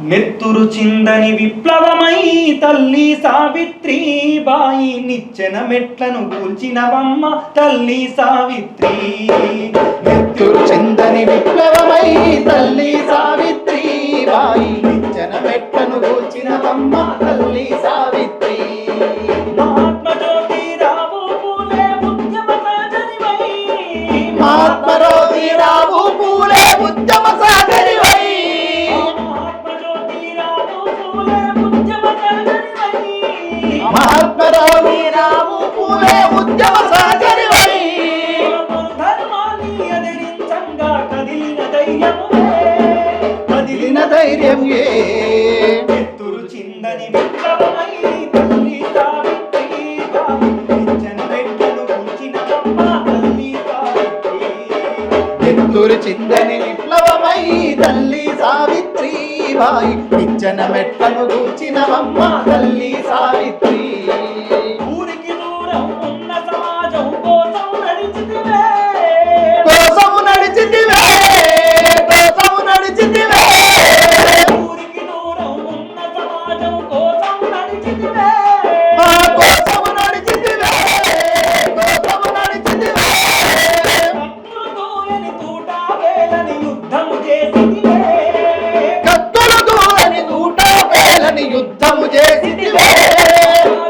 నెత్తురు చిందని విప్లవమై తల్లి సావిత్రీబాయి నిచ్చెన మెట్లను కూల్చినవమ్మ తల్లి సావిత్రి. నెత్తురు చిందని విప్లవమై తల్లి సావిత్రీబాయి నిచ్చెన మెట్లను కూల్చినవమ్మ తల్లి సావిత్రి. మహాత్మా జ్యోతిరావు పూలే ఉద్యమ సాధనివై, మహాత్మా జ్యోతిరావు పూలే ఉద్యమ సాధనివై, మహాత్మా జ్యోతిరావు పూలే ఉద్యమ సాధనివై. ధర్మాన్ని ఎదిరించంగా కదిలిన ధైర్యం ఏ. నెత్తురు చిందని విప్లవమై తల్లి సావిత్రీబాయి నిచ్చెన మెట్లను కూల్చినవమ్మ తల్లి సావిత్రి. నెత్తురు చిందని విప్లవమై తల్లి సావిత్రీబాయి నిచ్చెన మెట్లను కూల్చినవమ్మ తల్లి సావిత్రి. ఊరికి దూరం ఉన్న సమాజం కోసం నడిచితివే, కోసం నడిచితివే, కోసం నడిచితివే. ఊరికి దూరం ఉన్న సమాజం కోసం నడిచితివే, కోసం నడిచితివే, కోసం నడిచితివే. కత్తులు దూయని తూటా వేలని యుద్ధము చేసితివే, కత్తులు దూరని తూట వేలని యుద్ధము చేసితివే.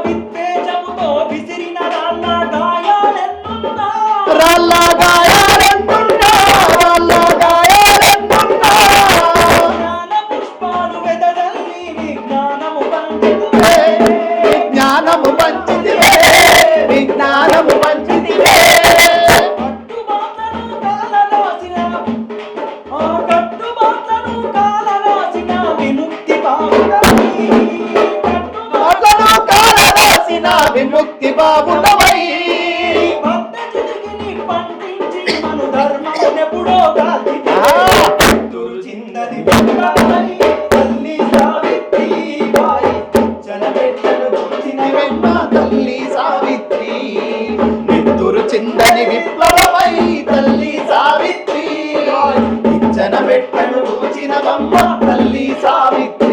విద్వేషముతో విసిరిన రాళ్ళ గాయాలెన్నున్నా, రాళ్ళ గాయాలెన్నున్నా, రాళ్ళ గాయాలెన్నున్నా. జ్ఞాన పుష్పాలు వెదజల్లి విజ్ఞానము పంచితివే, విజ్ఞానము పంచితివే, విజ్ఞానము పంచితివే. కట్టుబాట్లను కాలరాసిన కట్టుబాట్లను కాలరాసిన విముక్తి బావుడవై, కట్టుబాట్లను కాలరాసిన విముక్తి బాబుడవై, పద్ధతిని పండించి మను ధర్మమునెప్పుడో కాల్చితివే. నెత్తురు చిందని విప్లవమై తల్లి సావిత్రీబాయి నిచ్చెన మెట్లను కూల్చినవమ్మ తల్లి సావిత్రి. నెత్తురు చిందని విప్లవమై తల్లి సావిత్రి నిచ్చెన మెట్లను కూల్చినవమ్మ తల్లి సావిత్రి.